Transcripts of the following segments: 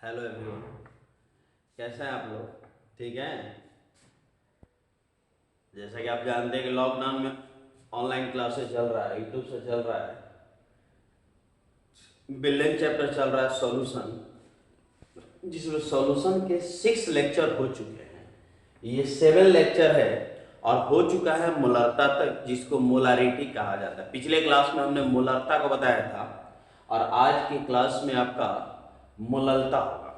Hello everyone, कैसे हैं आप लोग? ठीक हैं? जैसा कि आप जानते हैं कि लॉकडाउन में ऑनलाइन क्लासेस चल रहा है, यूट्यूब से चल रहा है, बिलियन चैप्टर चल रहा है सॉल्यूशन, जिसमें सॉल्यूशन के 6 लेक्चर हो चुके हैं। ये 7 लेक्चर है और हो चुका है मोलरता तक, जिसको मोलारिटी कहा जाता है। पिछले क्लास में हमने मोलरता को बताया था और आज की क्लास में आपका मोललता होगा।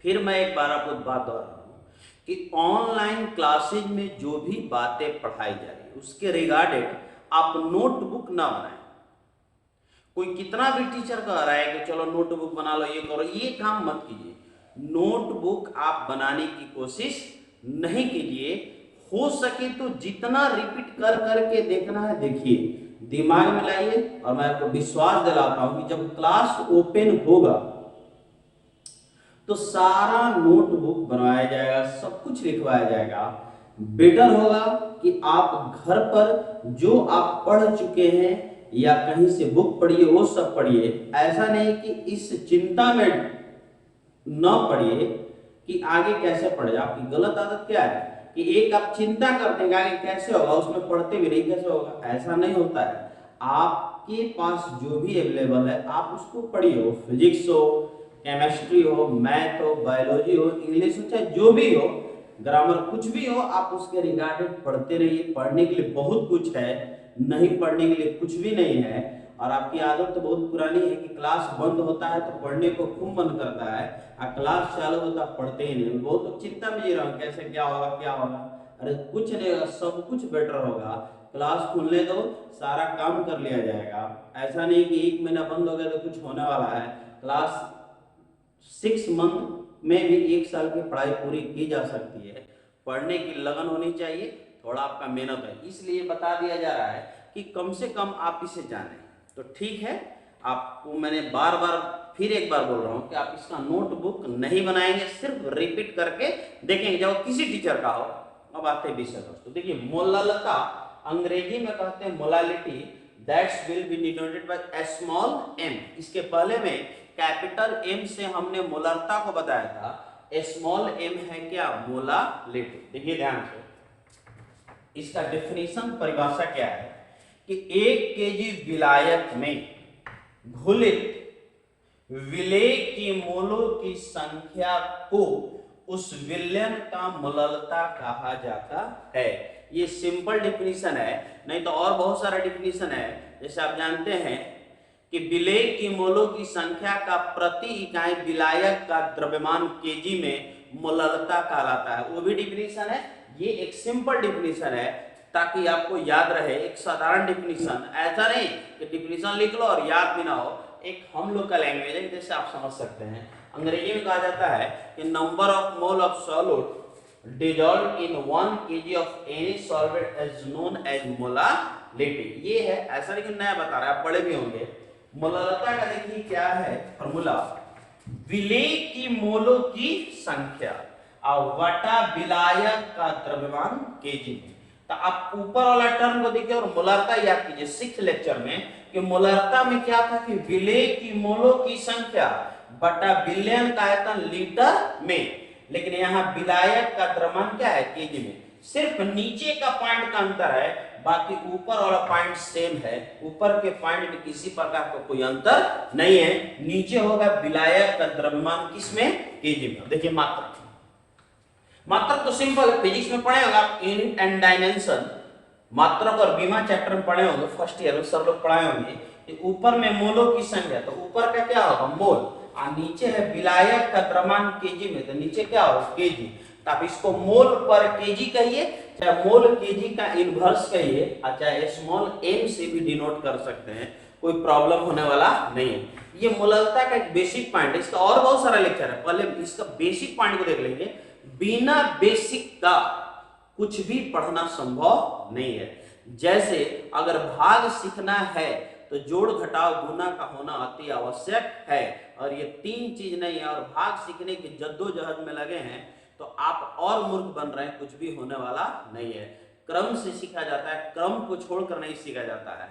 फिर मैं एक बार आपको बात दोहरा रहा हूँ कि ऑनलाइन क्लासेज में जो भी बातें पढ़ाई जा रही है उसके रिगार्डेड आप नोटबुक ना बनाएं। कोई कितना भी टीचर कह रहा है कि चलो नोटबुक बना लो, ये करो, ये काम मत कीजिए। नोटबुक आप बनाने की कोशिश नहीं कीजिए। हो सके तो जितना रिपीट कर करके देखना है देखिए, दिमाग में लाइए। और मैं आपको विश्वास दिलाता हूं कि जब क्लास ओपन होगा तो सारा नोटबुक बनवाया जाएगा, सब कुछ लिखवाया जाएगा। बेटर होगा कि आप घर पर जो आप पढ़ चुके हैं या कहीं से बुक पढ़िए वो सब पढ़िए। ऐसा नहीं कि इस चिंता में न पढ़िए कि आगे कैसे पढ़े। आपकी गलत आदत क्या है कि एक आप चिंता करते हैं आगे कैसे होगा, उसमें पढ़ते भी नहीं कैसे होगा। ऐसा नहीं होता है। आपके पास जो भी अवेलेबल है आप उसको पढ़िए, हो फिजिक्स हो, केमिस्ट्री हो, मैथ हो, बायोलॉजी हो, इंग्लिश हो, चाहे जो भी हो, ग्रामर कुछ भी हो, आप उसके रिगार्डेड पढ़ते रहिए। पढ़ने के लिए बहुत कुछ है, नहीं पढ़ने के लिए कुछ भी नहीं है। और आपकी आदत तो बहुत पुरानी है कि क्लास बंद होता है तो पढ़ने को खूब मन करता है, और क्लास चालू होता है पढ़ते ही नहीं। बहुत तो चिंता में जी रहा हूँ कैसे क्या होगा क्या होगा। अरे कुछ नहीं होगा, सब कुछ बेटर होगा। क्लास खुलने दो, सारा काम कर लिया जाएगा। ऐसा नहीं कि 1 महीना बंद हो गया तो कुछ होने वाला है। क्लास 6 मंथ में भी 1 साल की पढ़ाई पूरी की जा सकती है। पढ़ने की लगन होनी चाहिए, थोड़ा आपका मेहनत है, इसलिए बता दिया जा रहा है कि कम से कम आप इसे जानें। तो ठीक है, आपको मैंने बार बार फिर एक बार बोल रहा हूँ कि आप इसका नोटबुक नहीं बनाएंगे, सिर्फ रिपीट करके देखेंगे जब किसी टीचर का हो। अब आते हैं विषय पर। तो देखिए, मोललता अंग्रेजी में कहते हैं molality, that's will be denoted by a small m. इसके पहले में कैपिटल एम से हमने मोलरता को बताया था। ए स्मॉल एम है क्या? मोलालिटी। देखिए ध्यान से, इसका डेफिनेशन परिभाषा क्या है कि 1 केजी विलायक में घुलित विलेय की मोलों की संख्या को उस विलयन का मोललता कहा जाता है। ये सिंपल डिफिनीशन है, नहीं तो और बहुत सारा डिफिनीशन है। जैसे आप जानते हैं कि विलेय की मोलों की संख्या का प्रति इकाई विलायक का द्रव्यमान केजी में मोललता कहलाता है, वो भी डिफिनीशन है। ये एक सिंपल डिफिनीशन है ताकि आपको याद रहे, एक साधारण डिफिनीशन। ऐसा नहीं कि डिफिनीशन लिख लो और याद भी ना हो। एक हम लोग का लैंग्वेज है, जैसे आप समझ सकते हैं। अंग्रेजी में कहा जाता है कि number of mole of solute dissolve in 1 kg of any solvent is known as molality. ये है, ऐसा नहीं कि नया बता रहा है, आप पढ़े भी होंगे। मोललता का देखिए क्या है फॉर्मूला, विलेय की मोलों की संख्या और वटा विलायक का द्रव्यमान केजी में। तो आप ऊपर वाला टर्म को देखिए और मोलरता याद कीजिए 6 लेक्चर में कि मोलरता में क्या था कि विलेय की मोलों की संख्या बटा बिलियन का आयतन लीटर में। लेकिन यहाँ विलायक का द्रव्यमान क्या है? केजी में। सिर्फ नीचे का पॉइंट का अंतर है, बाकी ऊपर वाला पॉइंट सेम है। ऊपर के पॉइंट में किसी प्रकार का कोई अंतर नहीं है। नीचे होगा विलायक का द्रव्यमान किसमें? केजी में। देखिए मात्रक, मात्रक तो सिंपल है, फिजिक्स में पढ़े होंगे आप, यूनिट एंड डायमेंशन। मात्रक और बीमा चैप्टर में पढ़े होंगे, फर्स्ट ईयर में सब लोग पढ़ाए होंगे। ऊपर में मोलों की संख्या, तो ऊपर का क्या होगा? मोल, और नीचे है विलायक का द्रव्यमान केजी में, तो नीचे क्या होगा? केजी। तो आप इसको मोल पर केजी कहिए, चाहे मोल केजी का इनवर्स कहिए, और चाहे स्मॉल एम से भी डिनोट कर सकते हैं, कोई प्रॉब्लम होने वाला नहीं है। ये मोललता का एक बेसिक पॉइंट है, इसका और बहुत सारा लेक्चर है, पहले इसका बेसिक पॉइंट को देख लेंगे। बिना बेसिक का कुछ भी पढ़ना संभव नहीं है। जैसे अगर भाग सीखना है तो जोड़ घटाव गुना का होना अति आवश्यक है, और ये 3 चीज नहीं है, और भाग सीखने की जद्दोजहद में लगे हैं तो आप और मूर्ख बन रहे हैं, कुछ भी होने वाला नहीं है। क्रम से सीखा जाता है, क्रम को छोड़कर नहीं सीखा जाता है।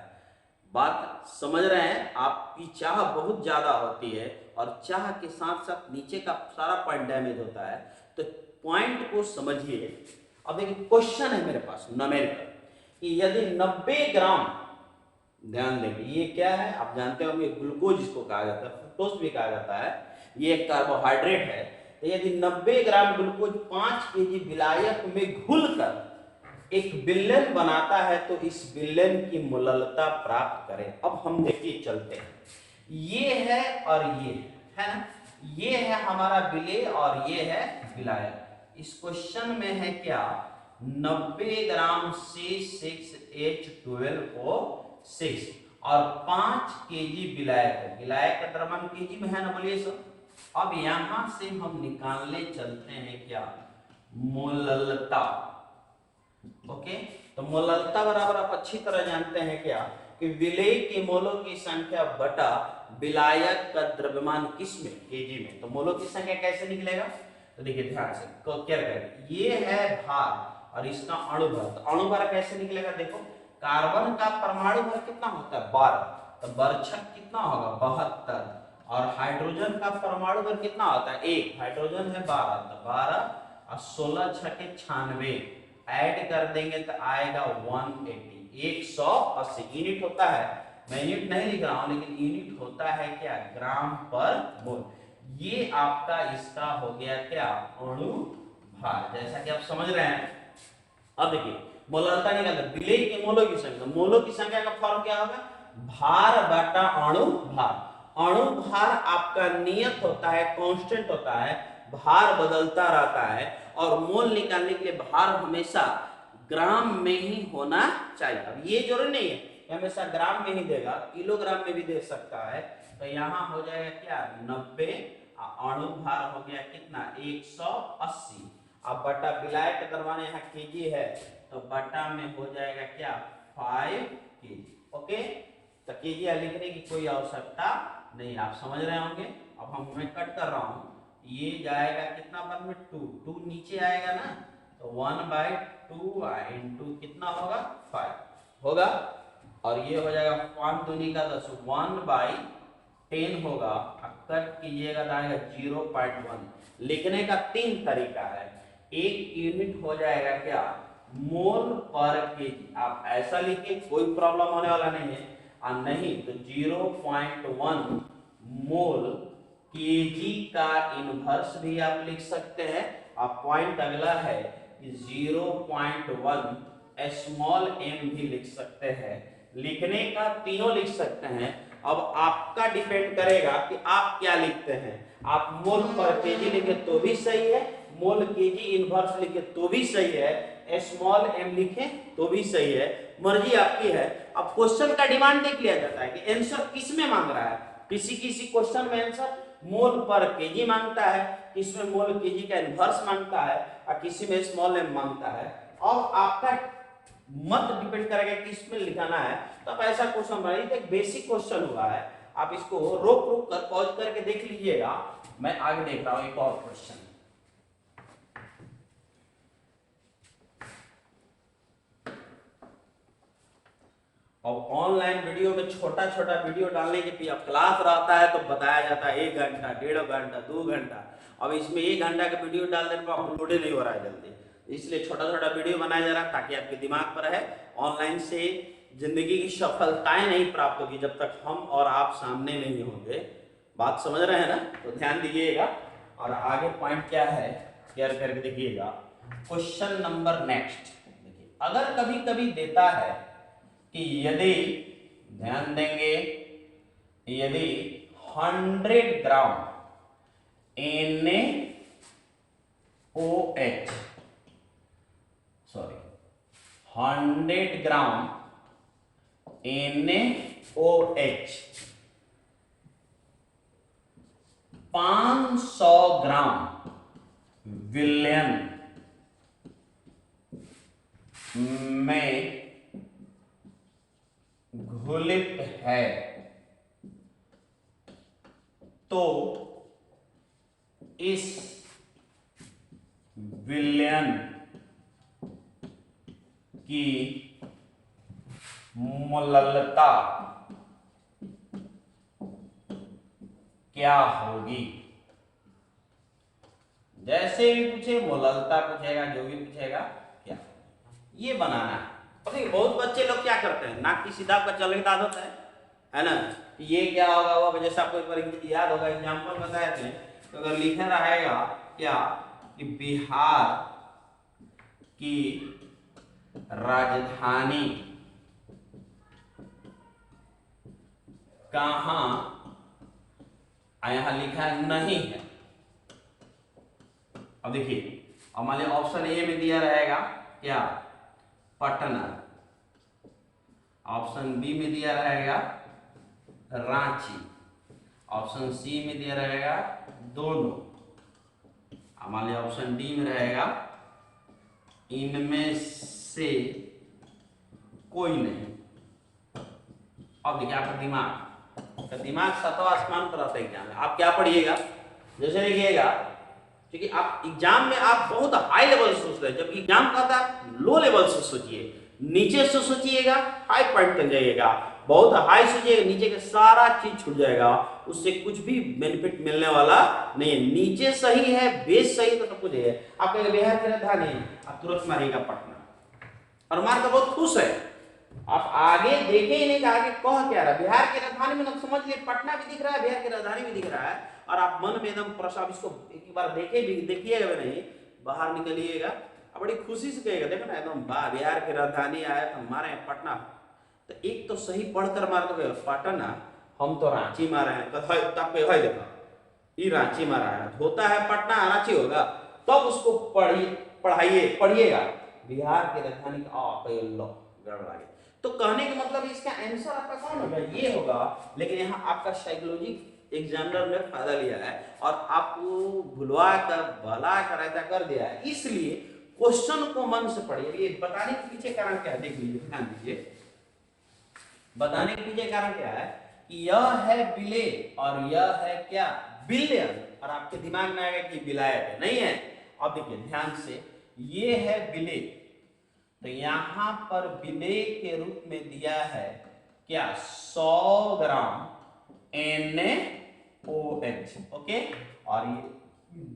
बात समझ रहे हैं? आपकी चाह बहुत ज्यादा होती है और चाह के साथ साथ नीचे का सारा पॉइंट डैमेज होता है। तो पॉइंट को समझिए। अब एक क्वेश्चन है मेरे पास न्यूमेरिकल कि यदि 90 ग्राम, ध्यान देंगे ये क्या है आप जानते होंगे, ग्लूकोज इसको कहा जाता है, फ्रुक्टोज भी कहा जाता है, ये एक कार्बोहाइड्रेट है। तो यदि 90 ग्राम ग्लूकोज 5 केजी विलायक में घुलकर एक विलेन बनाता है तो इस विलेन की मोललता प्राप्त करें। अब हम देखिए चलते हैं, ये है और ये है ना, ये है हमारा विलेय और ये है विलायक। इस क्वेश्चन में है क्या 90 ग्राम C6H12O6 और 5 केजी विलायक है, विलायक का द्रव्यमान केजी में है ना, बोलिए सर। अब यहां से हम निकालने चलते हैं क्या मोललता। ओके, तो मोललता बराबर आप अच्छी तरह जानते हैं क्या कि विलेय के मोलों की संख्या बटा विलायक का द्रव्यमान किस में, केजी में। तो मोलों की संख्या कैसे निकलेगा, तो देखिए ध्यान से क्या करें, ये है भार और इसका अणु भार। तो अणु भार कैसे निकलेगा, देखो कार्बन का परमाणु भार कितना होता है 12, तो बरछक कितना होगा 72, और हाइड्रोजन का परमाणु भार कितना होता है 1, हाइड्रोजन है 12, तो 12 और 16 छके 96 ऐड कर देंगे तो आएगा 180, 180 यूनिट होता है। मैं यूनिट नहीं लिख रहा हूं लेकिन यूनिट होता है क्या ग्राम पर मोल। ये आपका इसका हो गया क्या अणु भार, जैसा कि आप समझ रहे हैं। अब देखिए मोललता निकालना, विलेय के मोलों की संख्या, मोलों की संख्या का फॉर्म क्या होगा भार बटा अणु भार। अणु भार आपका नियत होता है, कांस्टेंट होता है, भार बदलता रहता है, और मोल निकालने के लिए भार हमेशा ग्राम में ही होना चाहिए। अब ये जरूरी नहीं है हमेशा ग्राम में ही देगा, किलोग्राम में भी दे सकता है। तो यहाँ हो जाएगा क्या 90, अणु भार हो गया कितना 180, अब बटा विलायक का द्रव्यमान यहाँ केजी है तो बटा में हो जाएगा क्या 5 केजी। ओके, तो केजी लिखने की कोई आवश्यकता नहीं, आप समझ रहे होंगे। अब मैं कट कर रहा हूं, ये जाएगा कितना पर में 2 नीचे आएगा ना, तो 1/2 इंटू कितना होगा 5 होगा, और ये हो जाएगा 5 दूनी का 10, 1/10 होगा। कट कीजिएगा तो आएगा 0.1। लिखने का 3 तरीका है, एक यूनिट हो जाएगा क्या मोल पर केजी, आप ऐसा लिखिए कोई प्रॉब्लम होने वाला नहीं है, और नहीं तो 0.1 मोल केजी का इनवर्स भी आप लिख सकते हैं। अब पॉइंट अगला है कि 0.1 स्मॉल m भी लिख सकते हैं, लिखने का तीनों लिख सकते हैं। अब आपका डिपेंड करेगा कि आप क्या लिखते हैं, आप मोल पर केजी लिखे तो भी सही है, मोल केजी इनवर्स लिखे तो भी सही है, स्मॉल m लिखे तो भी सही है, मर्जी आपकी है। अब क्वेश्चन का डिमांड देख लिया जाता है कि आंसर किस में मांग रहा है, किसी किसी क्वेश्चन में आंसर मोल पर केजी मांगता है, किसमें मोल केजी का इनवर्स मांगता है, और किसी में स्मॉल m मांगता है। और आपका मत डिपेंड करेगा कि इसमें लिखाना है, तो आप ऐसा क्वेश्चन बनाइए, एक बेसिक क्वेश्चन हुआ है, आप इसको रोक रोक कर पॉज करके देख लीजिएगा। मैं आगे देख रहा हूं एक और क्वेश्चन। और ऑनलाइन वीडियो में छोटा छोटा वीडियो डालने के लिए क्लास रहता है तो बताया जाता है 1 घंटा 1.5 घंटा 2 घंटा, अब इसमें 1 घंटा का वीडियो डाल देने पर अपलोड नहीं हो रहा है जल्दी, इसलिए छोटा छोटा वीडियो बनाया जा रहा है ताकि आपके दिमाग पर रहे। ऑनलाइन से जिंदगी की सफलताएं नहीं प्राप्त होगी जब तक हम और आप सामने नहीं होंगे, बात समझ रहे हैं ना, तो ध्यान दीजिएगा। और आगे पॉइंट क्या है क्लियर करके देखिएगा। क्वेश्चन नंबर नेक्स्ट देखिए, अगर कभी कभी देता है कि यदि, ध्यान देंगे, यदि 100 ग्राम NaOH, सॉरी 100 ग्राम NaOH 500 ग्राम विलयन में घुलित है तो इस विलयन की मोललता क्या होगी। जैसे भी पूछे, मोललता पूछेगा, जो भी पूछेगा क्या, ये बनाना है। देखिए बहुत बच्चे लोग क्या करते हैं, नाक की सीधा का चलने की आदत है ना, ये क्या होगा वो, जैसे आपको एक बार याद होगा एग्जाम्पल बताए थे, तो अगर लिखा रहेगा क्या कि बिहार की राजधानी कहां, यहां लिखा है नहीं है। अब देखिए, अब मान लीजिए ऑप्शन ए में दिया रहेगा क्या, पटना, ऑप्शन बी में दिया रहेगा रांची, ऑप्शन सी में दिया रहेगा दोनों, मान लीजिए ऑप्शन डी में रहेगा इनमें से कोई नहीं। अब देखिए आपका दिमाग सतवा आसमान पर रहता है एग्जाम में, आप क्या पढ़िएगा, जैसे लिखिएगा, क्योंकि आप एग्जाम में आप बहुत हाई लेवल से सोच रहे हैं, जबकि एग्जाम का था लो लेवल से सोचिए, नीचे से सोचिएगा, हाई पॉइंट तक जाइएगा, बहुत हाई सोचिएगा, नीचे का सारा चीज छूट जाएगा, उससे कुछ भी बेनिफिट मिलने वाला नहीं है। नीचे सही है, बेस सही तो सब कुछ है। आप कहेंगे बिहार की राजधानी है, आप तुरंत मारिएगा पटना, और मार कर बहुत खुश है, आप आगे देखे ही नहीं कि आगे कह क्या रहा। बिहार की राजधानी में समझ लिए पटना भी दिख रहा है, बिहार की राजधानी भी दिख रहा है, और आप मन में एकदम प्रसाद, इसको एक बार देखिएगा भी नहीं, बाहर निकलिएगा, अब बड़ी खुशी से कहेगा, देखो ना एकदम बिहार की राजधानी आया तो मारे पटना। तो एक तो सही पढ़कर मार दो पटना, हम तो रांची मारे हैं, तो है देखो ये रांची मारा है, होता है पटना रांची होगा, तब उसको पढ़िएगा बिहार की राजधानी गड़बड़ा गया। तो कहने का मतलब इसका आंसर आपका कौन होगा, ये होगा। लेकिन यहाँ आपका साइकोलॉजी एग्जामिनर ने फायदा लिया है और आपको भुलवा कर भला कर ऐसा कर दिया है, इसलिए क्वेश्चन को मन से पढ़िए। ये बताने के पीछे कारण क्या है, देख लीजिए, ध्यान दीजिए। बताने के पीछे कारण क्या है कि यह है बिले और यह है क्या, बिलियन, और आपके दिमाग में आएगा कि विलायक है, नहीं है। अब देखिए ध्यान से, ये है बिले, तो यहां पर बिले के रूप में दिया है क्या, 100 ग्राम NaOH, ओके। और ये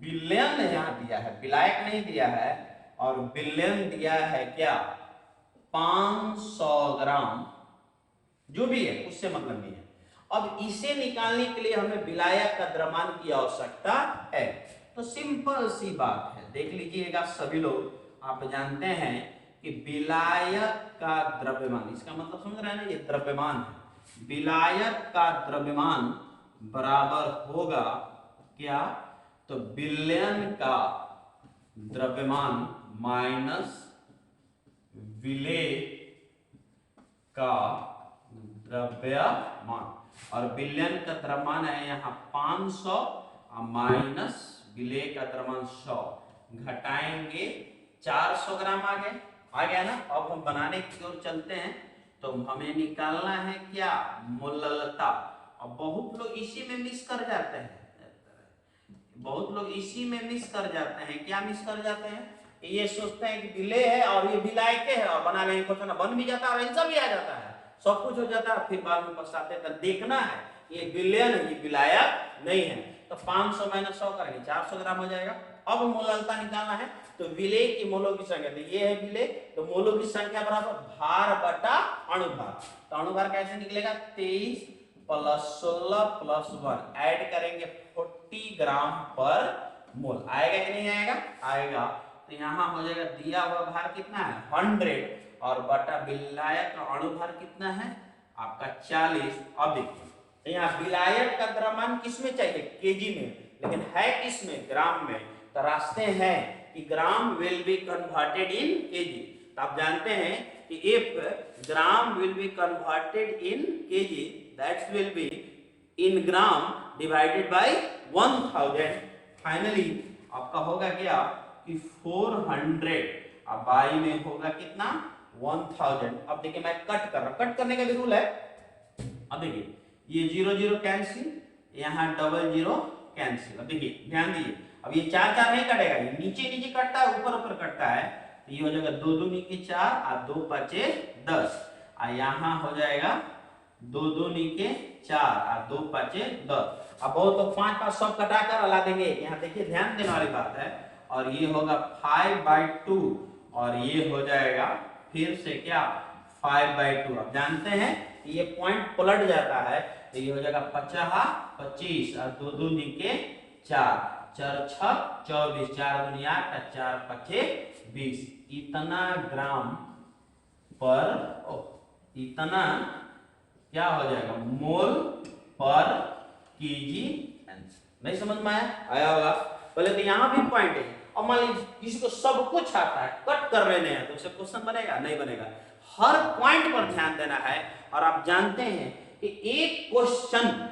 बिलियन यहां दिया है, विलायक नहीं दिया है, और बिलियन दिया है क्या, 500 ग्राम, जो भी है उससे मतलब नहीं है। अब इसे निकालने के लिए हमें विलायक का द्रव्यमान की आवश्यकता है। तो सिंपल सी बात है, देख लीजिएगा सभी लोग, आप जानते हैं कि विलायक का द्रव्यमान, इसका मतलब समझ रहे हैं ना, ये द्रव्यमान है, विलायक का द्रव्यमान बराबर होगा क्या, तो विलयन का द्रव्यमान माइनस विलेय का द्रव्यमान, और विलयन का द्रव्यमान है यहाँ 500 माइनस विलेय का द्रव्यमान 100, घटाएंगे 400 ग्राम आ गया ना। अब हम बनाने की ओर चलते हैं, तो हमें निकालना है क्या, मोललता। अब बहुत लोग इसी में मिस कर जाते हैं, क्या मिस कर जाते हैं, ये सोचते हैं कि विलेय है और ये विलायक है, और बना लेंगे क्वेश्चन, बन भी जाता है और आंसर भी आ जाता है, सब कुछ हो जाता है, फिर बाद में पछताते हैं। देखना है ये विलयन है, ये विलायक नहीं है। तो 500 माइनस 100 करेंगे, 400 ग्राम हो जाएगा। अब मोललता निकालना है, तो विलेय की मोलों की संख्या, तो ये है विलेय, तो मोलों की संख्या बराबर भार बटा अणुभार। तो अणुभार कैसे निकलेगा, 23 + 16 + 1, ऐड करेंगे 40 ग्राम पर मोल। आएगा कि नहीं आएगा, आएगा। तो यहाँ हो जाएगा दिया हुआ भार कितना है 100, और बटा विलायक का अणुभार कितना है आपका 40। अब देखिए यहाँ विलायक का द्रव्यमान किसमें चाहिए, केजी में, लेकिन है किसमें, ग्राम में। तो रास्ते हैं कि gram will be converted in KG. तो आप जानते हैं कि if gram will be converted in KG, that will be in gram divided by 1000। Finally आपका होगा क्या कि 400, अब बाई में होगा कितना 1000। अब देखिए मैं कट कर रहा हूं, कट करने का भी रूल है। अब देखिए ये 0 0 कैंसिल, यहाँ 0 0 कैंसिल। अब देखिए ध्यान दीजिए, अब ये 4 4 नहीं कटेगा, ये नीचे नीचे कटता है, ऊपर ऊपर कटता है। तो ये हो जाएगा 2 2 नी के 4 और 2 5 10, और यहाँ हो जाएगा 2 2 नी के 4 और 2 5 10। अब वो तो 5 सब कटाकर अला देंगे। यहाँ देखिए ध्यान देने वाली बात है, और ये होगा 5/2 और ये हो जाएगा फिर से क्या 5/2। अब जानते हैं ये पॉइंट पलट जाता है, तो ये हो जाएगा 50 25 और 2 2 निके 4 4 6 24 4 दुनिया का 4 5 20। इतना ग्राम पर इतना क्या हो जाएगा मोल पर केजी। नहीं समझ में आया होगा। पहले तो यहाँ भी पॉइंट है, और मान लीजिए किसी को सब कुछ आता है, कट कर रहे हैं, तो उससे क्वेश्चन बनेगा नहीं बनेगा। हर पॉइंट पर ध्यान देना है। और आप जानते हैं कि एक क्वेश्चन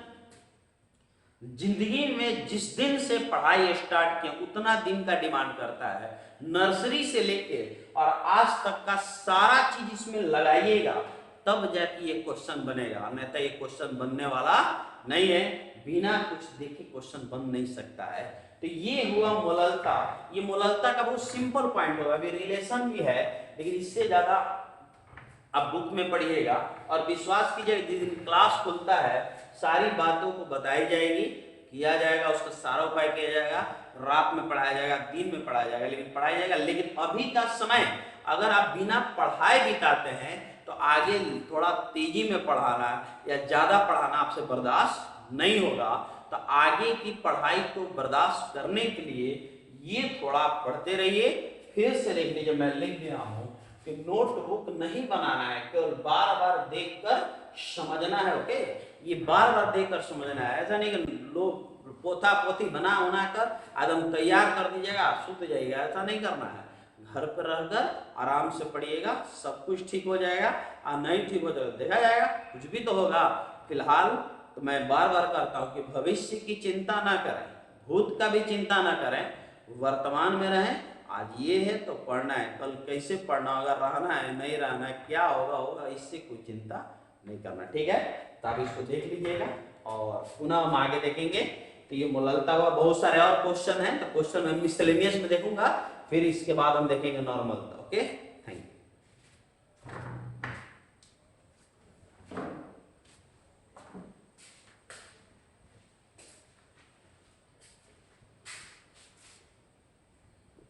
जिंदगी में जिस दिन से पढ़ाई स्टार्ट किया उतना दिन का डिमांड करता है। नर्सरी से लेके और आज तक का सारा चीज इसमें लगाइएगा, तब जाके ये क्वेश्चन बनेगा, नहीं तो ये क्वेश्चन बनने वाला नहीं है। बिना कुछ देखे क्वेश्चन बन नहीं सकता है। तो ये हुआ मोललता। ये मोललता का बहुत सिंपल पॉइंट होगा। अभी रिलेशन भी है, लेकिन इससे ज्यादा आप बुक में पढ़िएगा। और विश्वास कीजिए जिस दिन क्लास खुलता है सारी बातों को बताई जाएगी, किया जाएगा, उसका सारा उपाय किया जाएगा। रात में पढ़ाया जाएगा, दिन में पढ़ाया जाएगा, लेकिन पढ़ाया जाएगा। लेकिन अभी का समय अगर आप बिना पढ़ाए बिताते हैं तो आगे थोड़ा तेजी में पढ़ाना या ज्यादा पढ़ाना आपसे बर्दाश्त नहीं होगा। तो आगे की पढ़ाई को बर्दाश्त करने के लिए ये थोड़ा पढ़ते रहिए। फिर से देख लीजिए, मैं लिख दिया हूं कि नोटबुक नहीं बनाना है, केवल बार बार देखकर समझना है। ओके, ये बार बार देखकर समझना है। ऐसा नहीं कि लोग पोथा पोथी बना उना कर एकदम तैयार कर दीजिएगा, सुत जाइएगा, ऐसा नहीं करना है। घर पर रहकर आराम से पढ़िएगा, सब कुछ ठीक हो जाएगा। और नहीं ठीक हो जाएगा देखा जाएगा, कुछ भी तो होगा। फिलहाल तो मैं बार बार करता हूँ कि भविष्य की चिंता ना करें, भूत का भी चिंता ना करें, वर्तमान में रहें। आज ये है तो पढ़ना है, कल कैसे पढ़ना होगा, रहना है नहीं रहना है, क्या होगा होगा, इससे कोई चिंता नहीं करना। ठीक है, तो आप इसको देख लीजिएगा और पुनः हम आगे देखेंगे। तो ये मोललता हुआ, बहुत सारे और क्वेश्चन हैं, तो क्वेश्चन मैं मिसलेनियस में देखूंगा, फिर इसके बाद हम देखेंगे नॉर्मल। ओके।